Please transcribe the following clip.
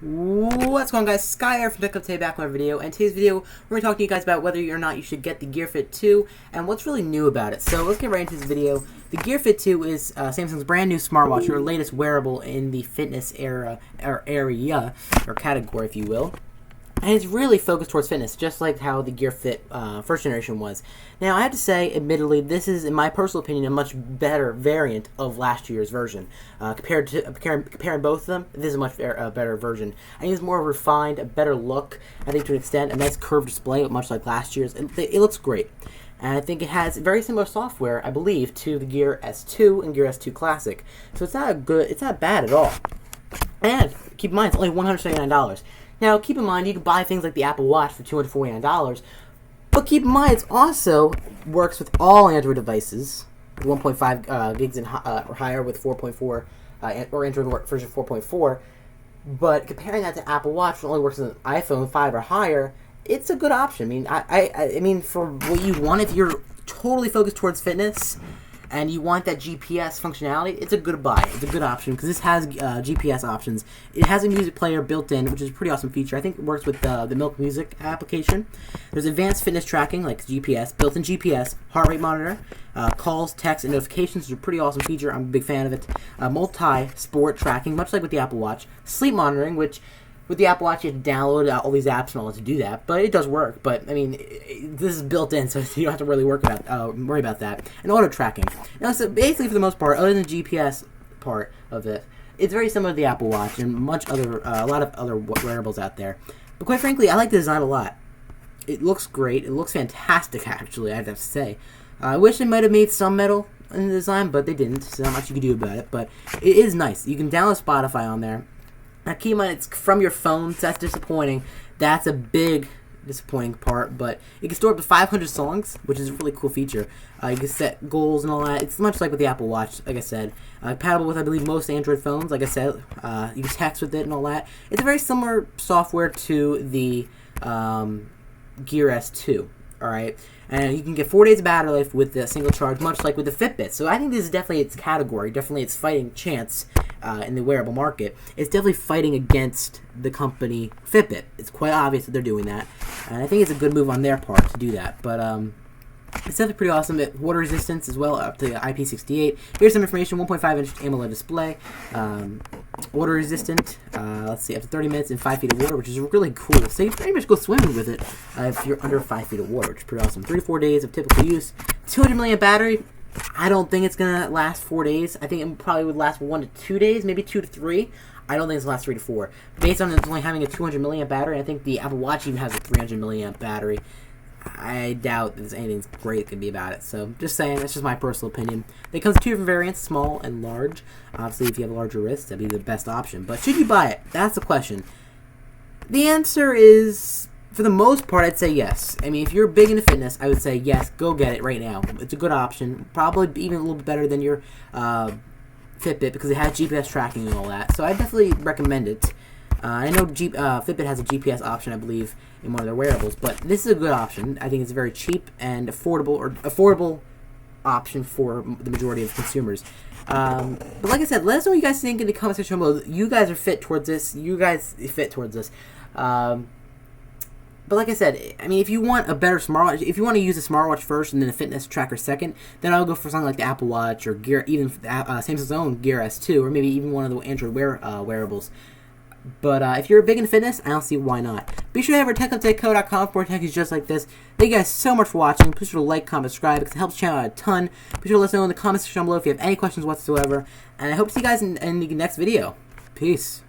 What's going on, guys? Sky here from techlifetodayco back with another video, and today's video we're going to talk to you guys about whether or not you should get the Gear Fit 2 and what's really new about it. So let's get right into this video. The Gear Fit 2 is Samsung's brand new smartwatch, or latest wearable in the fitness area or category, if you will. And it's really focused towards fitness, just like how the Gear Fit first generation was. Now, I have to say, admittedly, this is, in my personal opinion, a much better variant of last year's version. Comparing both of them, this is a much better version. I think it's more refined, a better look. I think to an extent, a nice curved display, much like last year's. It looks great. And I think it has very similar software, I believe, to the Gear S2 and Gear S2 Classic. So it's not bad at all. And keep in mind, it's only $179. Now, keep in mind, you can buy things like the Apple Watch for $249, but keep in mind, it also works with all Android devices, 1.5 gigs or higher with 4.4, or Android version 4.4, but comparing that to Apple Watch, which only works with an iPhone 5 or higher, it's a good option. I mean, for what you want, if you're totally focused towards fitness, and you want that GPS functionality, it's a good buy. It's a good option because this has GPS options. It has a music player built in, which is a pretty awesome feature. I think it works with the Milk Music application. There's advanced fitness tracking, like GPS, built-in GPS, heart rate monitor, calls, texts, and notifications, which is a pretty awesome feature. I'm a big fan of it. Multi-sport tracking, much like with the Apple Watch. Sleep monitoring, which with the Apple Watch, you have to download all these apps and all that to do that, but it does work. But I mean, this is built in, so you don't have to really worry about that. And auto tracking. Now, so basically, for the most part, other than the GPS part of it, it's very similar to the Apple Watch and a lot of other wearables out there. But quite frankly, I like the design a lot. It looks great. It looks fantastic, actually. I have to say. I wish they might have made some metal in the design, but they didn't. So not much you can do about it. But it is nice. You can download Spotify on there. Now, keep in mind, it's from your phone, so that's disappointing. That's a big disappointing part, but it can store up to 500 songs, which is a really cool feature. You can set goals and all that. It's much like with the Apple Watch, like I said. Compatible with, I believe, most Android phones, like I said. You can text with it and all that. It's a very similar software to the Gear S2, all right? And you can get 4 days of battery life with the single charge, much like with the Fitbit. So I think this is definitely its category, definitely its fighting chance in the wearable market. It's definitely fighting against the company Fitbit. It's quite obvious that they're doing that. And I think it's a good move on their part to do that. But it's definitely pretty awesome. Water resistance as well, up to IP68. Here's some information: 1.5-inch AMOLED display. Water resistant, let's see, up to 30 minutes in 5 feet of water, which is really cool. So you pretty much go swimming with it if you're under 5 feet of water, which is pretty awesome. 3 to 4 days of typical use. 200 milliamp battery. I don't think it's going to last 4 days. I think it probably would last 1 to 2 days, maybe 2 to 3. I don't think it's going to last 3 to 4. Based on it only having a 200 milliamp battery, I think the Apple Watch even has a 300 milliamp battery. I doubt there's anything great that could be about it. So, just saying, that's just my personal opinion. It comes in 2 different variants, small and large. Obviously, if you have a larger wrist, that'd be the best option. But should you buy it? That's the question. The answer is, for the most part, I'd say yes. I mean, if you're big into fitness, I would say yes, go get it right now. It's a good option. Probably even a little bit better than your Fitbit because it has GPS tracking and all that. So, I definitely recommend it. I know Fitbit has a GPS option, I believe, in one of their wearables, but this is a good option. I think it's a very cheap and affordable option for the majority of consumers. But like I said, let us know what you guys think in the comment section below. You guys are fit towards this. But like I said, I mean, if you want a better smartwatch, if you want to use a smartwatch first and then a fitness tracker second, then I'll go for something like the Apple Watch or even Samsung's own Gear S2, or maybe even one of the Android wearables. But if you're big into fitness, I don't see why not. Be sure to have our techlifetodayco.com for techies just like this. Thank you guys so much for watching. Please sure to like, comment, subscribe because it helps the channel out a ton. Be sure to let us know in the comment section below if you have any questions whatsoever. And I hope to see you guys in the next video. Peace.